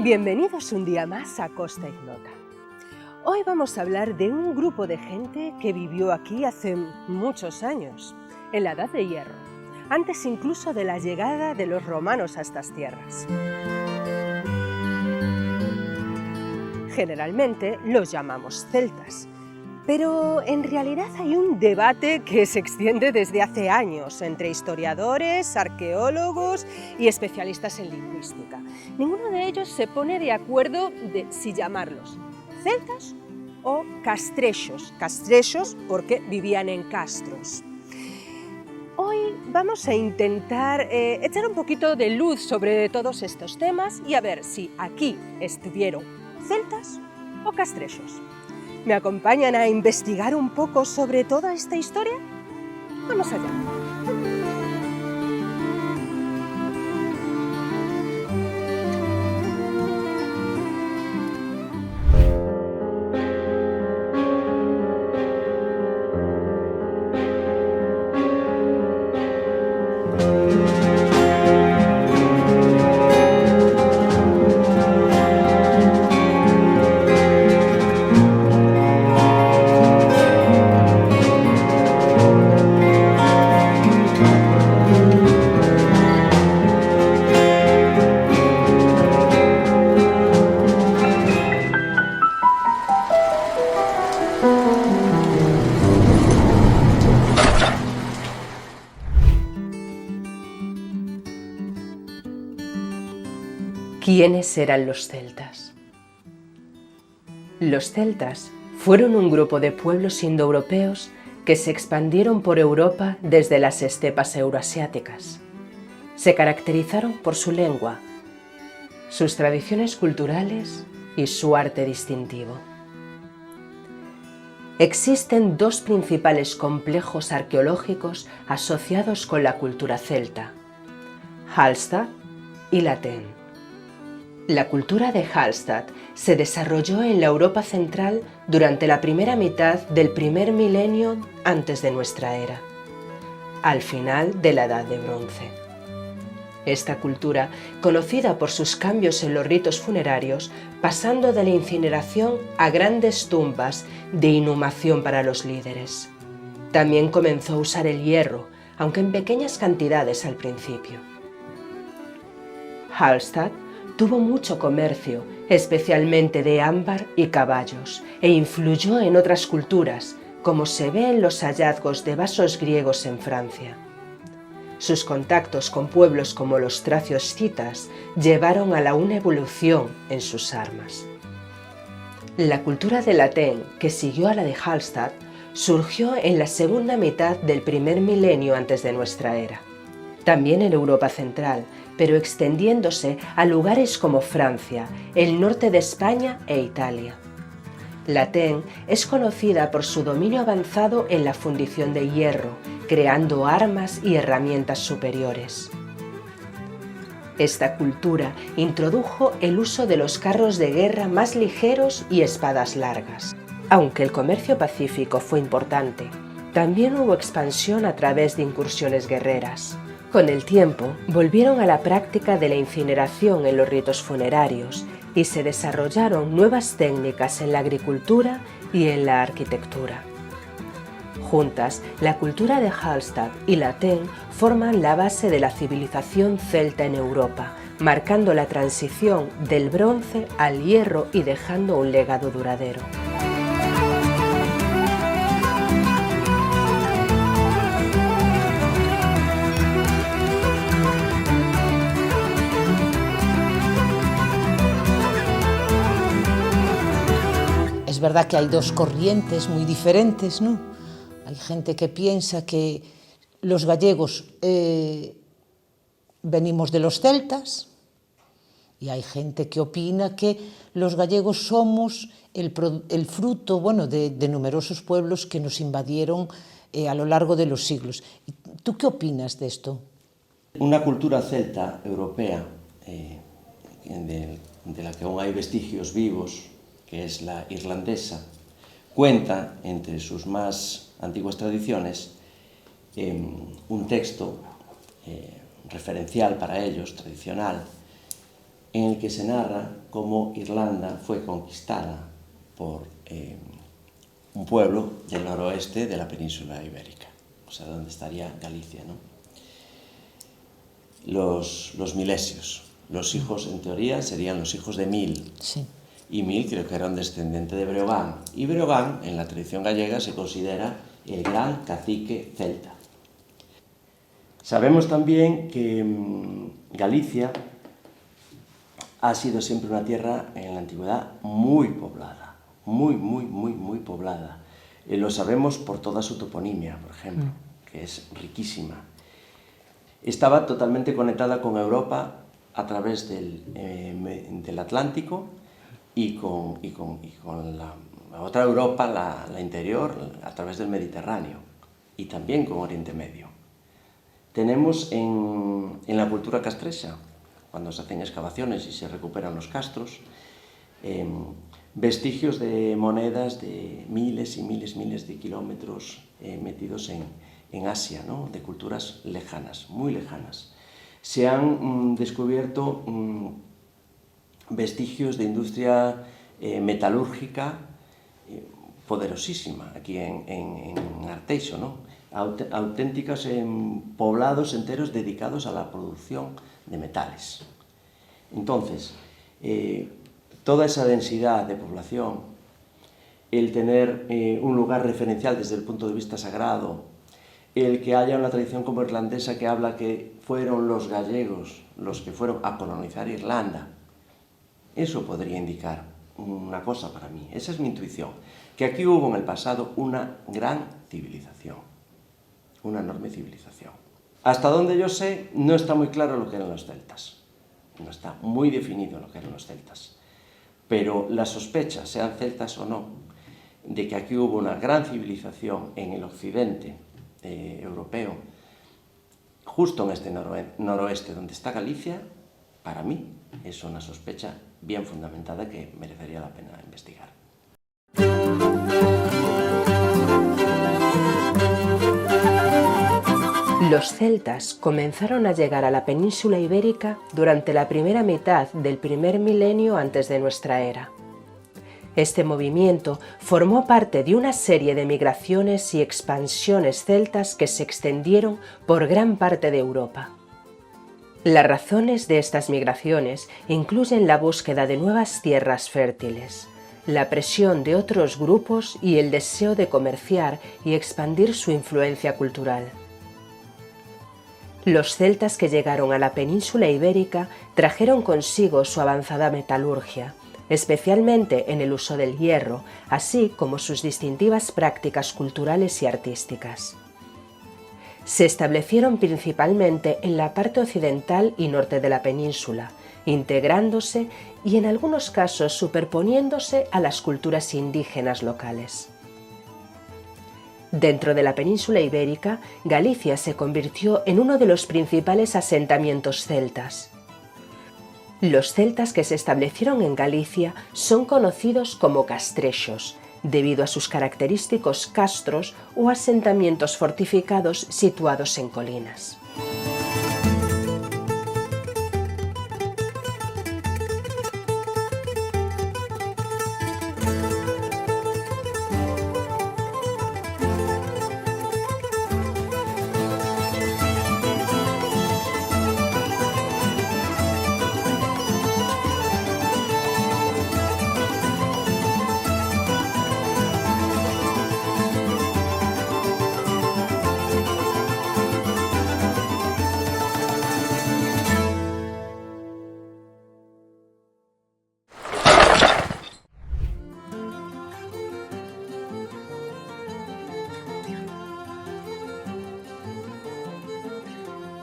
Bienvenidos un día más a Costa Ignota. Hoy vamos a hablar de un grupo de gente que vivió aquí hace muchos años, en la Edad de Hierro, antes incluso de la llegada de los romanos a estas tierras. Generalmente los llamamos celtas, pero en realidad hay un debate que se extiende desde hace años entre historiadores, arqueólogos y especialistas en lingüística. Ninguno de ellos se pone de acuerdo de si llamarlos celtas o castrechos. Castrechos porque vivían en castros. Hoy vamos a intentar echar un poquito de luz sobre todos estos temas y a ver si aquí estuvieron celtas o castrechos. ¿Me acompañan a investigar un poco sobre toda esta historia? ¡Vamos allá! ¿Quiénes eran los celtas? Los celtas fueron un grupo de pueblos indoeuropeos que se expandieron por Europa desde las estepas euroasiáticas. Se caracterizaron por su lengua, sus tradiciones culturales y su arte distintivo. Existen dos principales complejos arqueológicos asociados con la cultura celta: Hallstatt y Latén. La cultura de Hallstatt se desarrolló en la Europa central durante la primera mitad del primer milenio antes de nuestra era, al final de la Edad de Bronce. Esta cultura, conocida por sus cambios en los ritos funerarios, pasando de la incineración a grandes tumbas de inhumación para los líderes. También comenzó a usar el hierro, aunque en pequeñas cantidades al principio. Hallstatt tuvo mucho comercio, especialmente de ámbar y caballos, e influyó en otras culturas, como se ve en los hallazgos de vasos griegos en Francia. Sus contactos con pueblos como los tracios escitas llevaron a una evolución en sus armas. La cultura de Latén, que siguió a la de Hallstatt, surgió en la segunda mitad del primer milenio antes de nuestra era. También en Europa central, pero extendiéndose a lugares como Francia, el norte de España e Italia. Latén es conocida por su dominio avanzado en la fundición de hierro, creando armas y herramientas superiores. Esta cultura introdujo el uso de los carros de guerra más ligeros y espadas largas. Aunque el comercio pacífico fue importante, también hubo expansión a través de incursiones guerreras. Con el tiempo, volvieron a la práctica de la incineración en los ritos funerarios y se desarrollaron nuevas técnicas en la agricultura y en la arquitectura. Juntas, la cultura de Hallstatt y Latén forman la base de la civilización celta en Europa, marcando la transición del bronce al hierro y dejando un legado duradero. Es verdad que hay dos corrientes muy diferentes, ¿no? Hay gente que piensa que los gallegos venimos de los celtas y hay gente que opina que los gallegos somos el fruto, bueno, de numerosos pueblos que nos invadieron a lo largo de los siglos. ¿Tú qué opinas de esto? Una cultura celta europea de la que aún hay vestigios vivos, que es la irlandesa, cuenta, entre sus más antiguas tradiciones, un texto referencial para ellos, tradicional, en el que se narra cómo Irlanda fue conquistada por un pueblo del noroeste de la península ibérica, o sea, donde estaría Galicia, ¿no? Los milesios, los hijos, en teoría, serían los hijos de Mil. Sí. Y Mil creo que era un descendiente de Breogán. Y Breogán, en la tradición gallega, se considera el gran cacique celta. Sabemos también que Galicia ha sido siempre una tierra, en la antigüedad, muy poblada. Muy poblada. Lo sabemos por toda su toponimia, por ejemplo, que es riquísima. Estaba totalmente conectada con Europa a través del Atlántico y con la otra Europa, la interior, a través del Mediterráneo y también con Oriente Medio. Tenemos en la cultura castrexa, cuando se hacen excavaciones y se recuperan los castros, vestigios de monedas de miles y miles de kilómetros metidos en Asia, ¿no? De culturas lejanas, muy lejanas. Se han descubierto vestigios de industria metalúrgica poderosísima aquí en Arteixo, ¿no? Auténticos poblados enteros dedicados a la producción de metales. Entonces, toda esa densidad de población, el tener un lugar referencial desde el punto de vista sagrado, el que haya una tradición como irlandesa que habla que fueron los gallegos los que fueron a colonizar Irlanda, eso podría indicar una cosa para mí, esa es mi intuición, que aquí hubo en el pasado una gran civilización, una enorme civilización. Hasta donde yo sé, no está muy claro lo que eran los celtas, no está muy definido lo que eran los celtas, pero la sospecha, sean celtas o no, de que aquí hubo una gran civilización en el occidente europeo, justo en este noroeste donde está Galicia, para mí es una sospecha bien fundamentada que merecería la pena investigar. Los celtas comenzaron a llegar a la península ibérica durante la primera mitad del primer milenio antes de nuestra era. Este movimiento formó parte de una serie de migraciones y expansiones celtas que se extendieron por gran parte de Europa. Las razones de estas migraciones incluyen la búsqueda de nuevas tierras fértiles, la presión de otros grupos y el deseo de comerciar y expandir su influencia cultural. Los celtas que llegaron a la península ibérica trajeron consigo su avanzada metalurgia, especialmente en el uso del hierro, así como sus distintivas prácticas culturales y artísticas. Se establecieron principalmente en la parte occidental y norte de la península, integrándose y en algunos casos superponiéndose a las culturas indígenas locales. Dentro de la península ibérica, Galicia se convirtió en uno de los principales asentamientos celtas. Los celtas que se establecieron en Galicia son conocidos como castrexos, debido a sus característicos castros o asentamientos fortificados situados en colinas.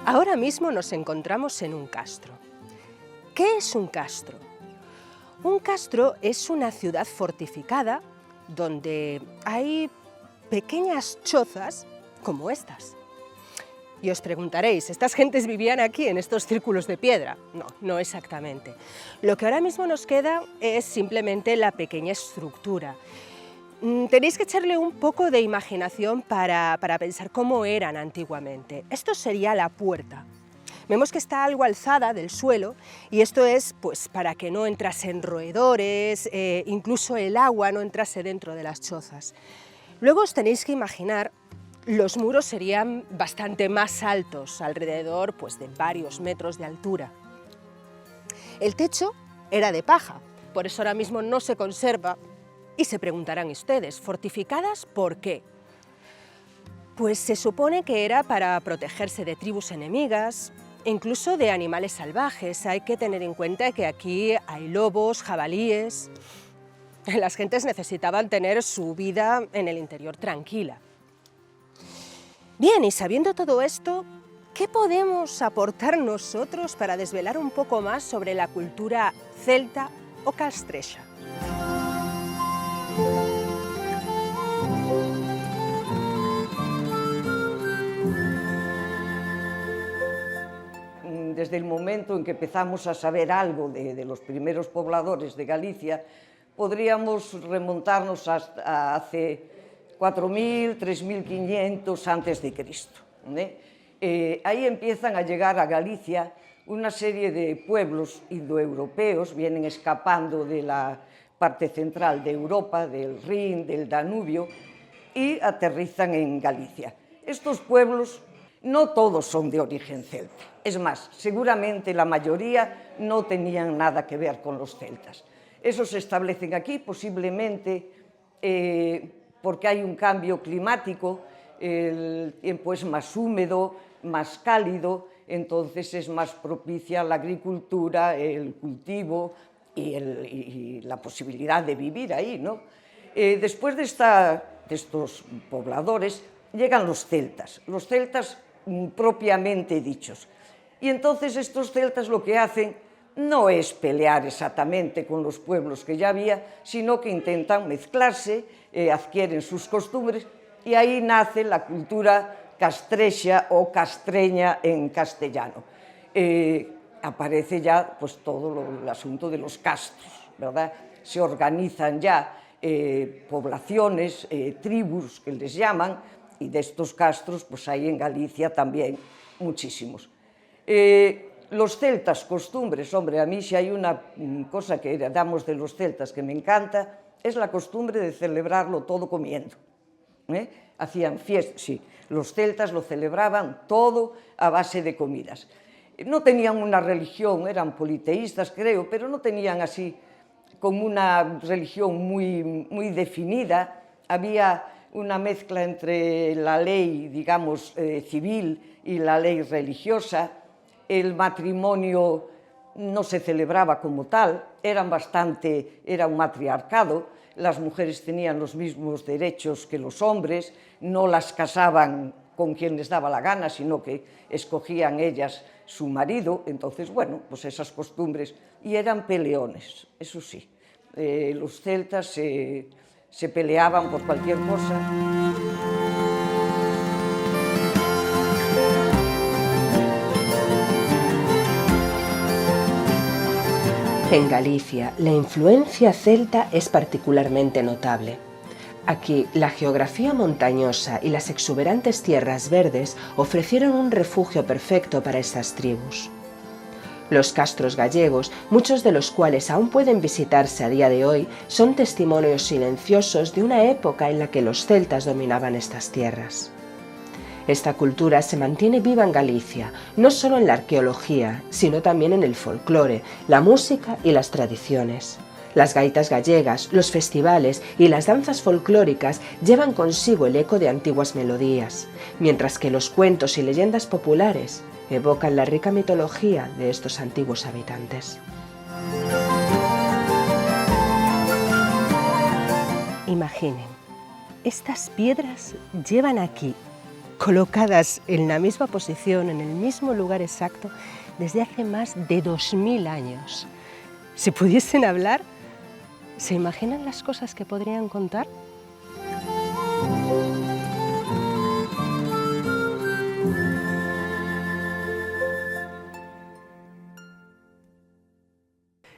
Ahora mismo nos encontramos en un castro. ¿Qué es un castro? Un castro es una ciudad fortificada donde hay pequeñas chozas como estas. Y os preguntaréis, ¿estas gentes vivían aquí en estos círculos de piedra? No, no exactamente. Lo que ahora mismo nos queda es simplemente la pequeña estructura. Tenéis que echarle un poco de imaginación para pensar cómo eran antiguamente. Esto sería la puerta. Vemos que está algo alzada del suelo y esto es pues, para que no entrasen roedores, incluso el agua no entrase dentro de las chozas. Luego os tenéis que imaginar, los muros serían bastante más altos, alrededor pues, de varios metros de altura. El techo era de paja, por eso ahora mismo no se conserva. Y se preguntarán ustedes, ¿fortificadas por qué? Pues se supone que era para protegerse de tribus enemigas, incluso de animales salvajes. Hay que tener en cuenta que aquí hay lobos, jabalíes. Las gentes necesitaban tener su vida en el interior tranquila. Bien, y sabiendo todo esto, ¿qué podemos aportar nosotros para desvelar un poco más sobre la cultura celta o castrexa? Desde el momento en que empezamos a saber algo de los primeros pobladores de Galicia, podríamos remontarnos hasta hace 4.000, 3.500 antes de Cristo. Ahí empiezan a llegar a Galicia una serie de pueblos indoeuropeos, vienen escapando de la parte central de Europa, del Rin, del Danubio, y aterrizan en Galicia. Estos pueblos no todos son de origen celta, es más, seguramente la mayoría no tenían nada que ver con los celtas. Esos se establecen aquí posiblemente porque hay un cambio climático, el tiempo es más húmedo, más cálido, entonces es más propicia la agricultura, el cultivo y la posibilidad de vivir ahí, ¿no? Después de estos pobladores llegan los celtas propiamente dichos. Y entonces estos celtas lo que hacen no es pelear exactamente con los pueblos que ya había, sino que intentan mezclarse, adquieren sus costumbres, y ahí nace la cultura castrexa o castreña en castellano. Aparece ya pues, todo el asunto de los castros, ¿verdad? Se organizan ya poblaciones, tribus que les llaman, y de estos castros pues hay en Galicia también muchísimos. Los celtas, costumbres, hombre, a mí si hay una cosa que heredamos de los celtas que me encanta, es la costumbre de celebrarlo todo comiendo. Hacían fiestas, sí, los celtas lo celebraban todo a base de comidas. No tenían una religión, eran politeístas creo, pero no tenían así como una religión muy definida. Había una mezcla entre la ley, digamos, civil y la ley religiosa. El matrimonio no se celebraba como tal, era un matriarcado, las mujeres tenían los mismos derechos que los hombres, no las casaban con quien les daba la gana, sino que escogían ellas su marido. Entonces, bueno, pues esas costumbres, y eran peleones, eso sí. Los celtas se peleaban por cualquier cosa. En Galicia, la influencia celta es particularmente notable. Aquí, la geografía montañosa y las exuberantes tierras verdes ofrecieron un refugio perfecto para estas tribus. Los castros gallegos, muchos de los cuales aún pueden visitarse a día de hoy, son testimonios silenciosos de una época en la que los celtas dominaban estas tierras. Esta cultura se mantiene viva en Galicia, no solo en la arqueología, sino también en el folclore, la música y las tradiciones. Las gaitas gallegas, los festivales y las danzas folclóricas llevan consigo el eco de antiguas melodías, mientras que los cuentos y leyendas populares evocan la rica mitología de estos antiguos habitantes. Imaginen, estas piedras llevan aquí, colocadas en la misma posición, en el mismo lugar exacto, desde hace más de 2000 años. Si pudiesen hablar, ¿se imaginan las cosas que podrían contar?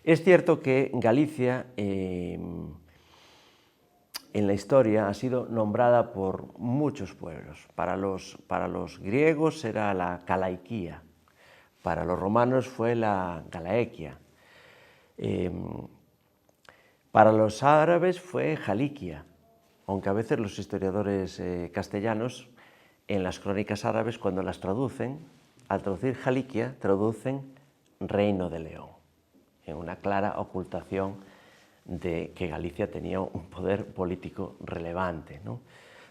Es cierto que Galicia en la historia ha sido nombrada por muchos pueblos. Para los griegos era la Calaiquía, Para los romanos fue la Galaequia. Para los árabes fue Jaliquia, aunque a veces los historiadores castellanos, en las crónicas árabes, cuando las traducen, al traducir Jaliquia, traducen Reino de León, en una clara ocultación de que Galicia tenía un poder político relevante, ¿no?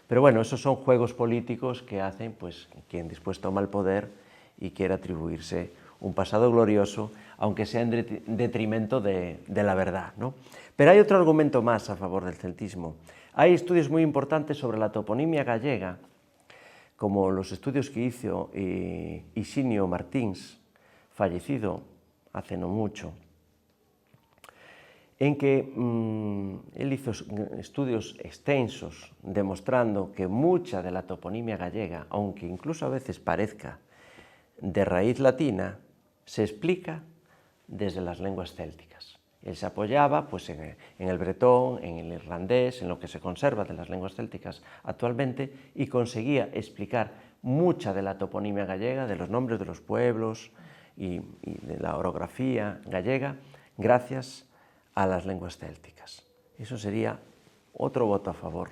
Pero bueno, esos son juegos políticos que hacen pues, quien después toma el poder y quiere atribuirse un pasado glorioso, aunque sea en detrimento de la verdad, ¿no? Pero hay otro argumento más a favor del celtismo. Hay estudios muy importantes sobre la toponimia gallega, como los estudios que hizo Higinio Martins, fallecido hace no mucho, en que él hizo estudios extensos demostrando que mucha de la toponimia gallega, aunque incluso a veces parezca de raíz latina, se explica desde las lenguas célticas. Él se apoyaba pues, en el bretón, en el irlandés, en lo que se conserva de las lenguas célticas actualmente y conseguía explicar mucha de la toponimia gallega, de los nombres de los pueblos y de la orografía gallega, gracias a las lenguas célticas. Eso sería otro voto a favor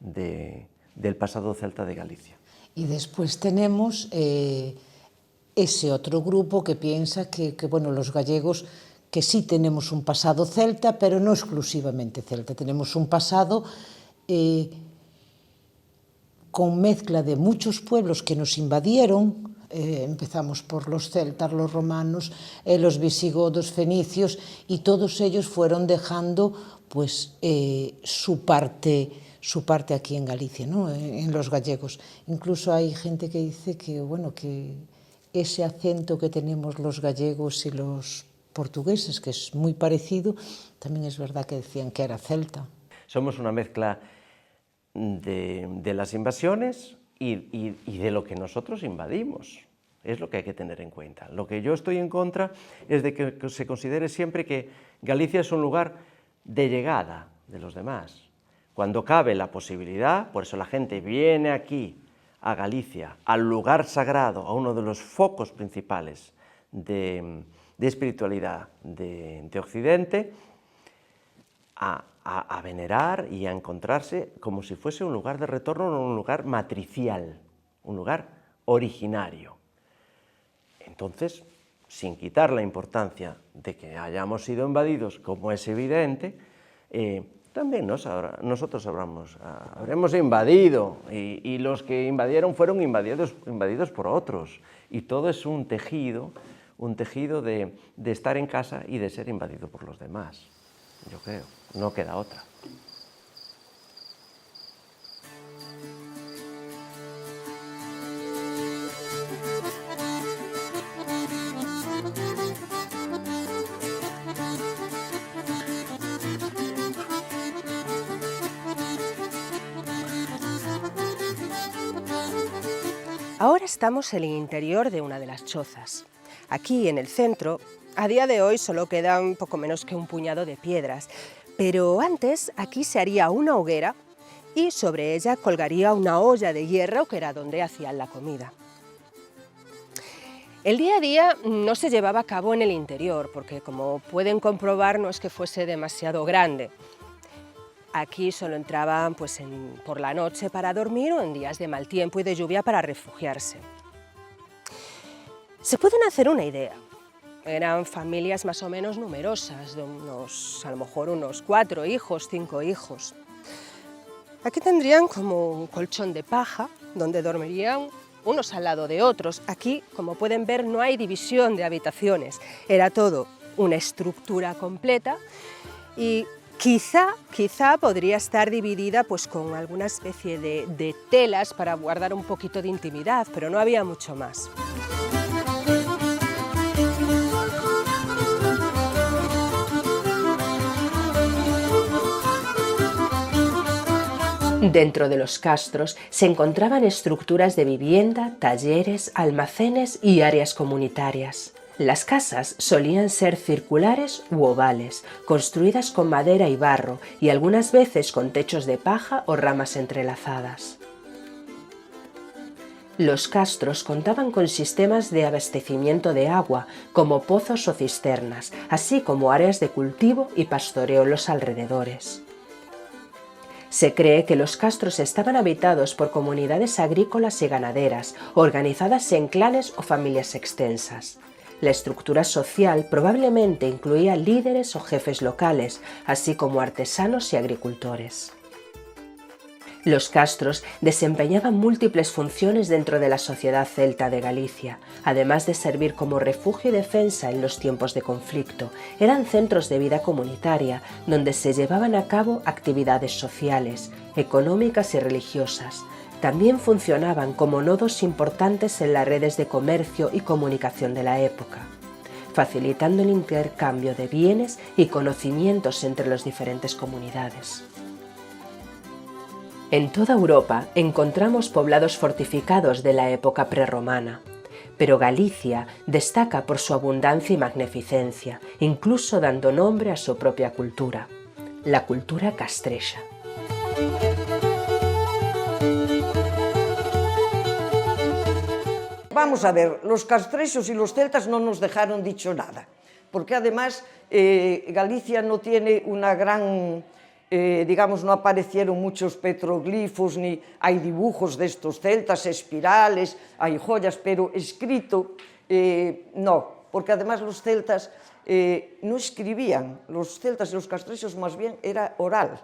del pasado celta de Galicia. Y después tenemos ese otro grupo que piensa que bueno, los gallegos que sí tenemos un pasado celta, pero no exclusivamente celta. Tenemos un pasado con mezcla de muchos pueblos que nos invadieron. Empezamos por los celtas, los romanos, los visigodos, fenicios, y todos ellos fueron dejando pues, su parte aquí en Galicia, ¿no? En los gallegos. Incluso hay gente que dice que, bueno, que ese acento que tenemos los gallegos y los portugueses, que es muy parecido, también es verdad que decían que era celta. Somos una mezcla de las invasiones y de lo que nosotros invadimos. Es lo que hay que tener en cuenta. Lo que yo estoy en contra es de que se considere siempre que Galicia es un lugar de llegada de los demás. Cuando cabe la posibilidad, por eso la gente viene aquí a Galicia, al lugar sagrado, a uno de los focos principales de espiritualidad de Occidente, a venerar y a encontrarse como si fuese un lugar de retorno, un lugar matricial, un lugar originario. Entonces, sin quitar la importancia de que hayamos sido invadidos, como es evidente, también nosotros habremos invadido, y los que invadieron fueron invadidos por otros, y todo es un tejido de estar en casa y de ser invadido por los demás. Yo creo, no queda otra. Ahora estamos en el interior de una de las chozas. Aquí, en el centro, a día de hoy solo quedan poco menos que un puñado de piedras, pero antes aquí se haría una hoguera y sobre ella colgaría una olla de hierro que era donde hacían la comida. El día a día no se llevaba a cabo en el interior, porque como pueden comprobar no es que fuese demasiado grande. Aquí solo entraban pues, por la noche para dormir o en días de mal tiempo y de lluvia para refugiarse. Se pueden hacer una idea. Eran familias más o menos numerosas, de a lo mejor unos 4 hijos, 5 hijos. Aquí tendrían como un colchón de paja, donde dormirían unos al lado de otros. Aquí, como pueden ver, no hay división de habitaciones. Era todo una estructura completa y quizá podría estar dividida pues, con alguna especie de telas para guardar un poquito de intimidad, pero no había mucho más. Dentro de los castros se encontraban estructuras de vivienda, talleres, almacenes y áreas comunitarias. Las casas solían ser circulares u ovales, construidas con madera y barro y algunas veces con techos de paja o ramas entrelazadas. Los castros contaban con sistemas de abastecimiento de agua, como pozos o cisternas, así como áreas de cultivo y pastoreo en los alrededores. Se cree que los castros estaban habitados por comunidades agrícolas y ganaderas, organizadas en clanes o familias extensas. La estructura social probablemente incluía líderes o jefes locales, así como artesanos y agricultores. Los castros desempeñaban múltiples funciones dentro de la sociedad celta de Galicia, además de servir como refugio y defensa en los tiempos de conflicto. Eran centros de vida comunitaria donde se llevaban a cabo actividades sociales, económicas y religiosas. También funcionaban como nodos importantes en las redes de comercio y comunicación de la época, facilitando el intercambio de bienes y conocimientos entre las diferentes comunidades. En toda Europa encontramos poblados fortificados de la época prerromana, pero Galicia destaca por su abundancia y magnificencia, incluso dando nombre a su propia cultura, la cultura castrexa. Vamos a ver, los castrexos y los celtas no nos dejaron dicho nada, porque además Galicia no tiene una gran... digamos, no aparecieron muchos petroglifos, ni hay dibujos de estos celtas, espirales, hay joyas, pero escrito no, porque además los celtas no escribían, los celtas y los castrexos más bien era oral.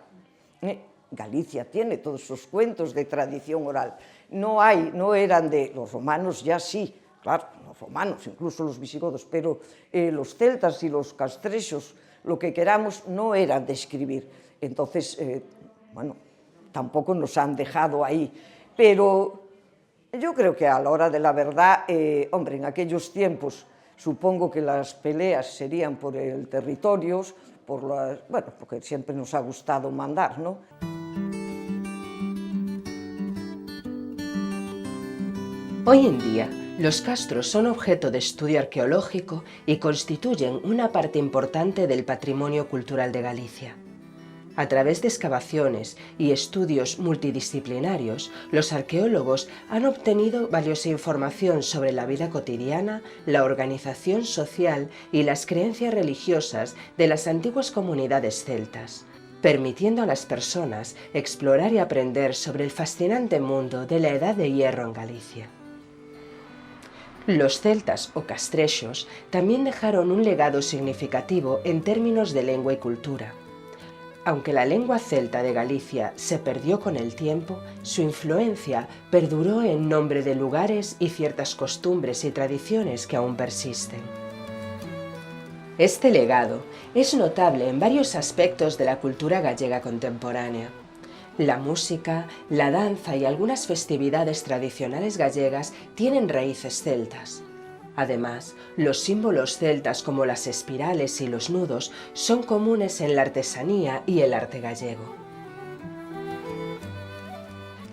Galicia tiene todos esos cuentos de tradición oral, no eran de los romanos, ya sí, claro, los romanos, incluso los visigodos, pero los celtas y los castrexos, lo que queramos, no eran de escribir. Entonces, bueno, tampoco nos han dejado ahí. Pero yo creo que a la hora de la verdad, hombre, en aquellos tiempos supongo que las peleas serían por el territorio, bueno, porque siempre nos ha gustado mandar, ¿no? Hoy en día, los castros son objeto de estudio arqueológico y constituyen una parte importante del patrimonio cultural de Galicia. A través de excavaciones y estudios multidisciplinarios, los arqueólogos han obtenido valiosa información sobre la vida cotidiana, la organización social y las creencias religiosas de las antiguas comunidades celtas, permitiendo a las personas explorar y aprender sobre el fascinante mundo de la Edad de Hierro en Galicia. Los celtas o castrexos también dejaron un legado significativo en términos de lengua y cultura. Aunque la lengua celta de Galicia se perdió con el tiempo, su influencia perduró en nombre de lugares y ciertas costumbres y tradiciones que aún persisten. Este legado es notable en varios aspectos de la cultura gallega contemporánea. La música, la danza y algunas festividades tradicionales gallegas tienen raíces celtas. Además, los símbolos celtas como las espirales y los nudos son comunes en la artesanía y el arte gallego.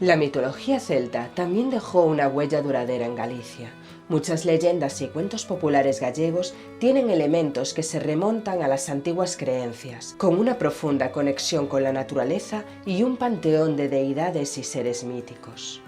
La mitología celta también dejó una huella duradera en Galicia. Muchas leyendas y cuentos populares gallegos tienen elementos que se remontan a las antiguas creencias, con una profunda conexión con la naturaleza y un panteón de deidades y seres míticos.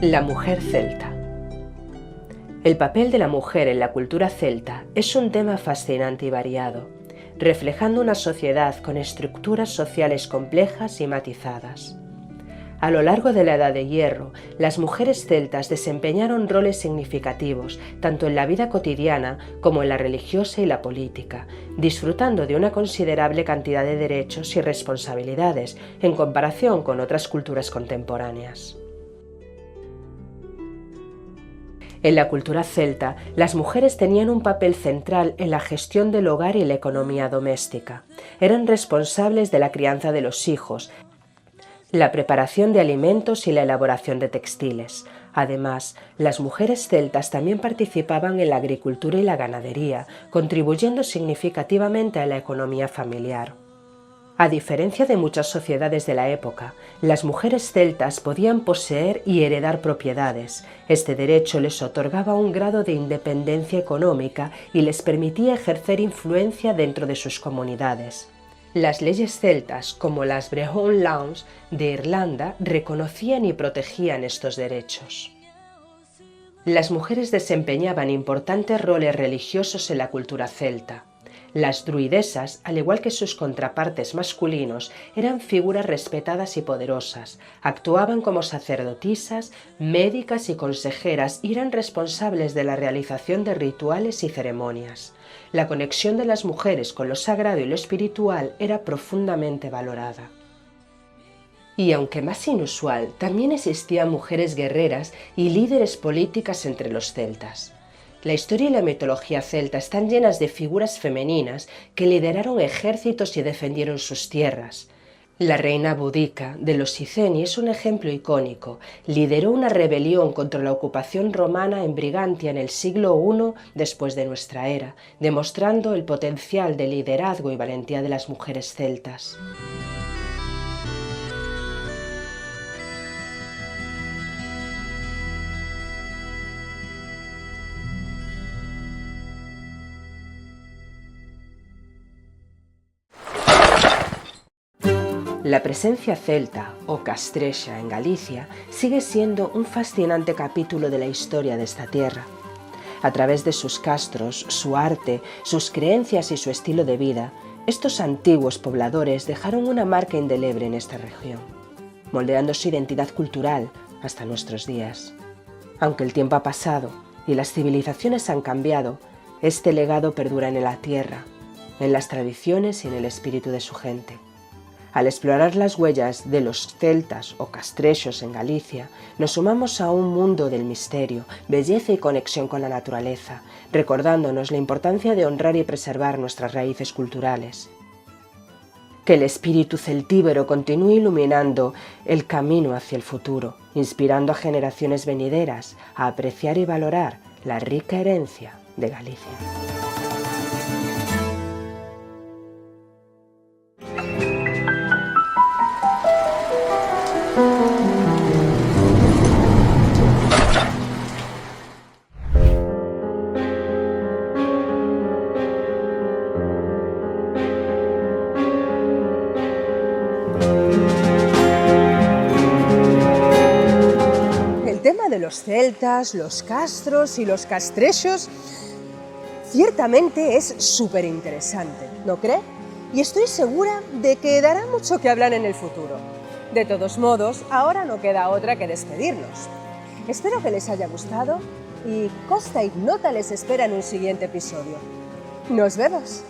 La mujer celta. El papel de la mujer en la cultura celta es un tema fascinante y variado, reflejando una sociedad con estructuras sociales complejas y matizadas. A lo largo de la Edad de Hierro, las mujeres celtas desempeñaron roles significativos tanto en la vida cotidiana como en la religiosa y la política, disfrutando de una considerable cantidad de derechos y responsabilidades en comparación con otras culturas contemporáneas. En la cultura celta, las mujeres tenían un papel central en la gestión del hogar y la economía doméstica. Eran responsables de la crianza de los hijos, la preparación de alimentos y la elaboración de textiles. Además, las mujeres celtas también participaban en la agricultura y la ganadería, contribuyendo significativamente a la economía familiar. A diferencia de muchas sociedades de la época, las mujeres celtas podían poseer y heredar propiedades. Este derecho les otorgaba un grado de independencia económica y les permitía ejercer influencia dentro de sus comunidades. Las leyes celtas, como las Brehon Laws de Irlanda, reconocían y protegían estos derechos. Las mujeres desempeñaban importantes roles religiosos en la cultura celta. Las druidesas, al igual que sus contrapartes masculinos, eran figuras respetadas y poderosas, actuaban como sacerdotisas, médicas y consejeras y eran responsables de la realización de rituales y ceremonias. La conexión de las mujeres con lo sagrado y lo espiritual era profundamente valorada. Y aunque más inusual, también existían mujeres guerreras y líderes políticas entre los celtas. La historia y la mitología celta están llenas de figuras femeninas que lideraron ejércitos y defendieron sus tierras. La reina Boudica de los Iceni es un ejemplo icónico. Lideró una rebelión contra la ocupación romana en Brigantia en el siglo I después de nuestra era, demostrando el potencial de liderazgo y valentía de las mujeres celtas. La presencia celta o castrexa en Galicia sigue siendo un fascinante capítulo de la historia de esta tierra. A través de sus castros, su arte, sus creencias y su estilo de vida, estos antiguos pobladores dejaron una marca indeleble en esta región, moldeando su identidad cultural hasta nuestros días. Aunque el tiempo ha pasado y las civilizaciones han cambiado, este legado perdura en la tierra, en las tradiciones y en el espíritu de su gente. Al explorar las huellas de los celtas o castrexos en Galicia, nos sumamos a un mundo del misterio, belleza y conexión con la naturaleza, recordándonos la importancia de honrar y preservar nuestras raíces culturales. Que el espíritu celtíbero continúe iluminando el camino hacia el futuro, inspirando a generaciones venideras a apreciar y valorar la rica herencia de Galicia. El tema de los celtas, los castros y los castrexos ciertamente es súper interesante, ¿no cree? Y estoy segura de que dará mucho que hablar en el futuro. De todos modos, ahora no queda otra que despedirnos. Espero que les haya gustado y Costa Ignota les espera en un siguiente episodio. ¡Nos vemos!